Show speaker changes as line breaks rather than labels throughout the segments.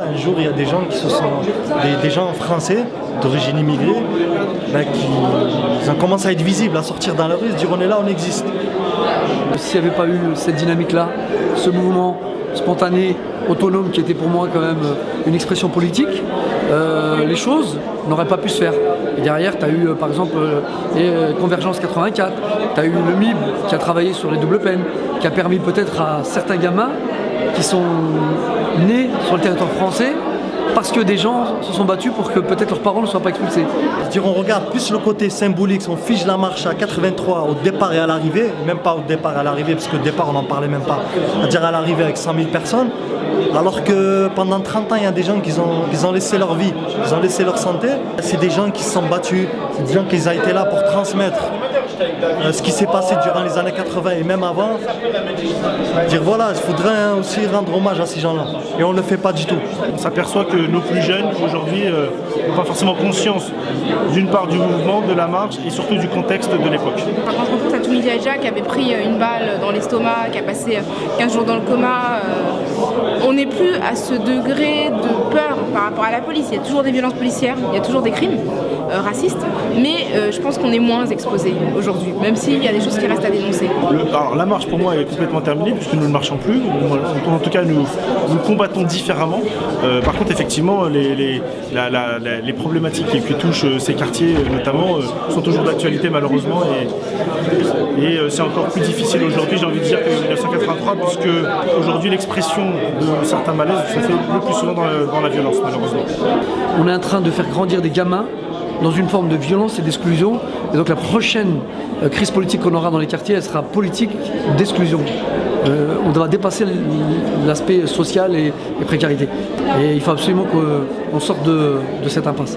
Un jour, il y a des gens qui se sont, des gens français d'origine immigrée, ils ont commencé à être visibles, à sortir dans la rue, se dire on est là, on existe.
S'il n'y avait pas eu cette dynamique-là, ce mouvement spontané, autonome, qui était pour moi quand même une expression politique, les choses n'auraient pas pu se faire. Et derrière, tu as eu par exemple Convergence 84, tu as eu le MIB qui a travaillé sur les doubles peines, qui a permis peut-être à certains gamins qui sont nés sur le territoire français parce que des gens se sont battus pour que peut-être leurs parents ne soient pas expulsés.
On regarde plus le côté symbolique, on fiche la marche à 83 au départ et à l'arrivée, même pas au départ et à l'arrivée, parce qu'au départ on n'en parlait même pas, c'est-à-dire à l'arrivée avec 100 000 personnes, alors que pendant 30 ans il y a des gens qui ont laissé leur vie, ils ont laissé leur santé, c'est des gens qui se sont battus, c'est des gens qui ont été là pour transmettre ce qui s'est passé durant les années 80 et même avant, dire voilà, il faudrait aussi rendre hommage à ces gens-là, et on ne le fait pas du tout.
On s'aperçoit que nos plus jeunes aujourd'hui n'ont pas forcément conscience d'une part du mouvement, de la marche et surtout du contexte de l'époque.
Quand je pense à Toumi Diadja qui avait pris une balle dans l'estomac, qui a passé 15 jours dans le coma, on n'est plus à ce degré de peur par rapport à la police. Il y a toujours des violences policières, il y a toujours des crimes racistes, mais je pense qu'on est moins exposé aujourd'hui, même s'il y a des choses qui restent à dénoncer.
Alors la marche pour moi est complètement terminée puisque nous ne marchons plus, en tout cas nous combattons différemment. Par contre effectivement les problématiques qui touchent ces quartiers notamment sont toujours d'actualité malheureusement et c'est encore plus difficile aujourd'hui, j'ai envie de dire, que 1983 puisque aujourd'hui l'expression de certains malaises se fait le plus souvent dans la violence malheureusement.
On est en train de faire grandir des gamins dans une forme de violence et d'exclusion. Et donc la prochaine crise politique qu'on aura dans les quartiers, elle sera politique d'exclusion. On doit dépasser l'aspect social et précarité. Et il faut absolument qu'on sorte de cette impasse.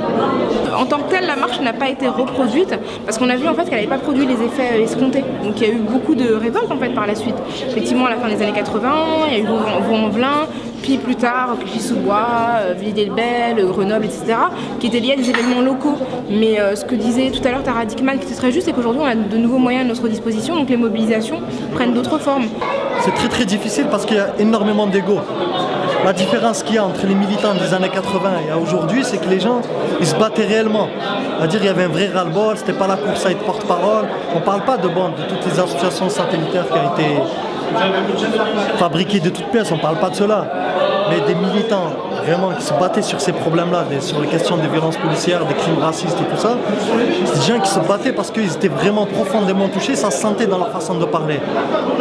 En tant que telle, la marche n'a pas été reproduite parce qu'on a vu en fait qu'elle n'avait pas produit les effets escomptés. Donc il y a eu beaucoup de révoltes en fait par la suite. Effectivement, à la fin des années 80, il y a eu Vaux-en-Velin, puis plus tard Clichy-sous-Bois, Villiers-le-Bel, Grenoble, etc., qui étaient liés à des événements locaux. Mais ce que disait tout à l'heure Tara Dickman, qui était très juste, c'est qu'aujourd'hui on a de nouveaux moyens à notre disposition, donc les mobilisations prennent d'autres formes.
C'est très très difficile parce qu'il y a énormément d'ego. La différence qu'il y a entre les militants des années 80 et aujourd'hui, c'est que les gens, ils se battaient réellement. C'est-à-dire qu'il y avait un vrai ras-le-bol, c'était pas la course à être porte-parole. On ne parle pas de toutes les associations satellitaires qui ont été fabriquées de toutes pièces, on ne parle pas de cela. Mais des militants vraiment qui se battaient sur ces problèmes-là, sur les questions des violences policières, des crimes racistes et tout ça, c'est des gens qui se battaient parce qu'ils étaient vraiment profondément touchés, ça se sentait dans leur façon de parler.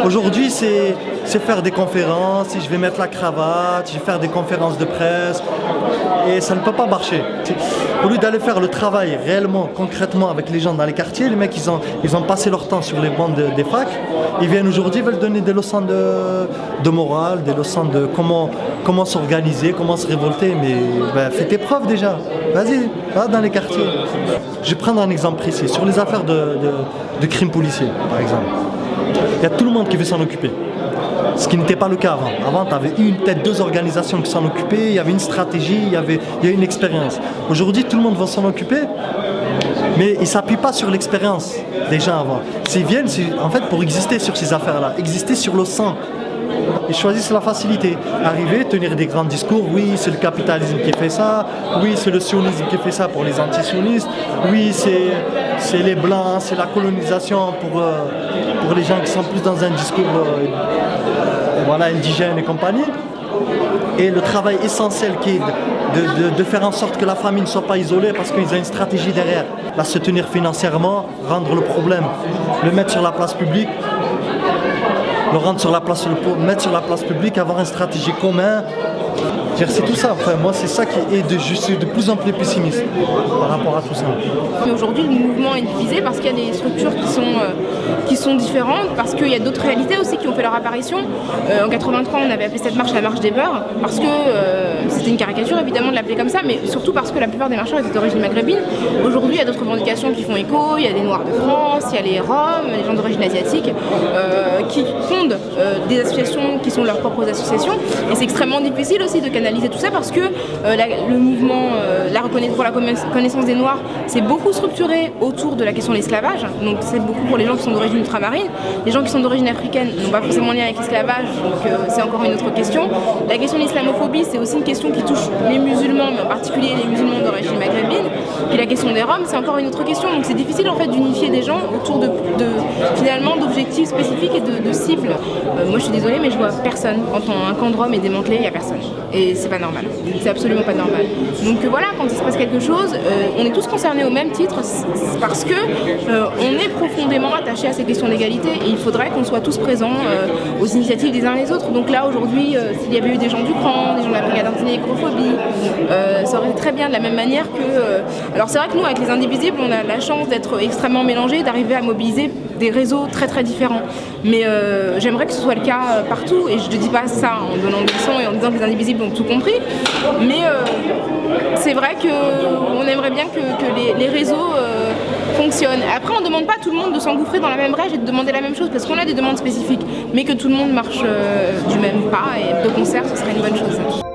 Aujourd'hui, c'est faire des conférences, je vais mettre la cravate, je vais faire des conférences de presse, et ça ne peut pas marcher. Au lieu d'aller faire le travail réellement, concrètement avec les gens dans les quartiers, les mecs, ils ont passé leur temps sur les bancs des facs, ils viennent aujourd'hui, ils veulent donner des leçons de morale, des leçons de comment s'organiser, comment se révolter, mais fais tes preuves déjà, vas-y, va dans les quartiers. Je vais prendre un exemple précis, sur les affaires de crimes policiers, par exemple. Il y a tout le monde qui veut s'en occuper. Ce qui n'était pas le cas avant. Avant, tu avais peut-être 2 organisations qui s'en occupaient, il y avait une stratégie, il y avait une expérience. Aujourd'hui, tout le monde va s'en occuper, mais ils ne s'appuient pas sur l'expérience des gens avant. S'ils viennent, en fait, pour exister sur ces affaires-là, exister sur le sang. Ils choisissent la facilité. Arriver, tenir des grands discours, oui, c'est le capitalisme qui fait ça, oui, c'est le sionisme qui fait ça pour les anti-sionistes, oui, c'est les blancs, c'est la colonisation pour les gens qui sont plus dans un discours indigène et compagnie. Et le travail essentiel qui est de faire en sorte que la famille ne soit pas isolée parce qu'ils ont une stratégie derrière. La soutenir financièrement, rendre le problème, le mettre sur la place publique, mettre sur la place publique, avoir une stratégie commune. C'est tout ça. Enfin, moi, c'est ça je suis de plus en plus pessimiste par rapport à tout ça.
Mais aujourd'hui, le mouvement est divisé parce qu'il y a des structures qui sont différentes, parce qu'il y a d'autres réalités aussi qui ont fait leur apparition. En 83, on avait appelé cette marche la marche des beurs, parce que c'était une caricature évidemment de l'appeler comme ça, mais surtout parce que la plupart des marcheurs étaient d'origine maghrébine. Aujourd'hui, il y a d'autres revendications qui font écho, il y a des Noirs de France, il y a les Roms, les gens d'origine asiatique, qui fondent des associations qui sont leurs propres associations. Et c'est extrêmement difficile aussi de canaliser tout ça parce que le mouvement, pour la connaissance des Noirs, c'est beaucoup structuré autour de la question de l'esclavage. Donc c'est beaucoup pour les gens qui sont d'origine ultramarine. Les gens qui sont d'origine africaine n'ont pas forcément liées avec l'esclavage, donc c'est encore une autre question. La question de l'islamophobie, c'est aussi une question qui touche les musulmans, mais en particulier les musulmans d'origine maghrébine. Puis la question des Roms, c'est encore une autre question. Donc c'est difficile en fait d'unifier des gens autour finalement d'objectifs spécifiques et de cibles. Moi je suis désolée, mais je vois personne. Quand un camp de Roms est démantelé, il n'y a personne. Et c'est pas normal. C'est absolument pas normal. Donc voilà, quand il se passe quelque chose, on est tous concernés au même titre parce que on est profondément attachés à ces questions d'égalité et il faudrait qu'on soit tous présents aux initiatives des uns les autres. Donc là aujourd'hui, s'il y avait eu des gens du CRAN, des gens de la brigade anti-négrophobie, ça aurait été très bien de la même manière que... Alors c'est vrai que nous, avec les Indivisibles, on a la chance d'être extrêmement mélangés, d'arriver à mobiliser des réseaux très très différents. Mais j'aimerais que ce soit le cas partout et je ne dis pas ça en donnant des leçons et en disant que les Indivisibles ont tout compris, mais c'est vrai qu'on aimerait bien que les réseaux fonctionnent. Après, on ne demande pas à tout le monde de s'engouffrer dans la même règle et de demander la même chose parce qu'on a des demandes spécifiques, mais que tout le monde marche du même pas et de concert, ce serait une bonne chose.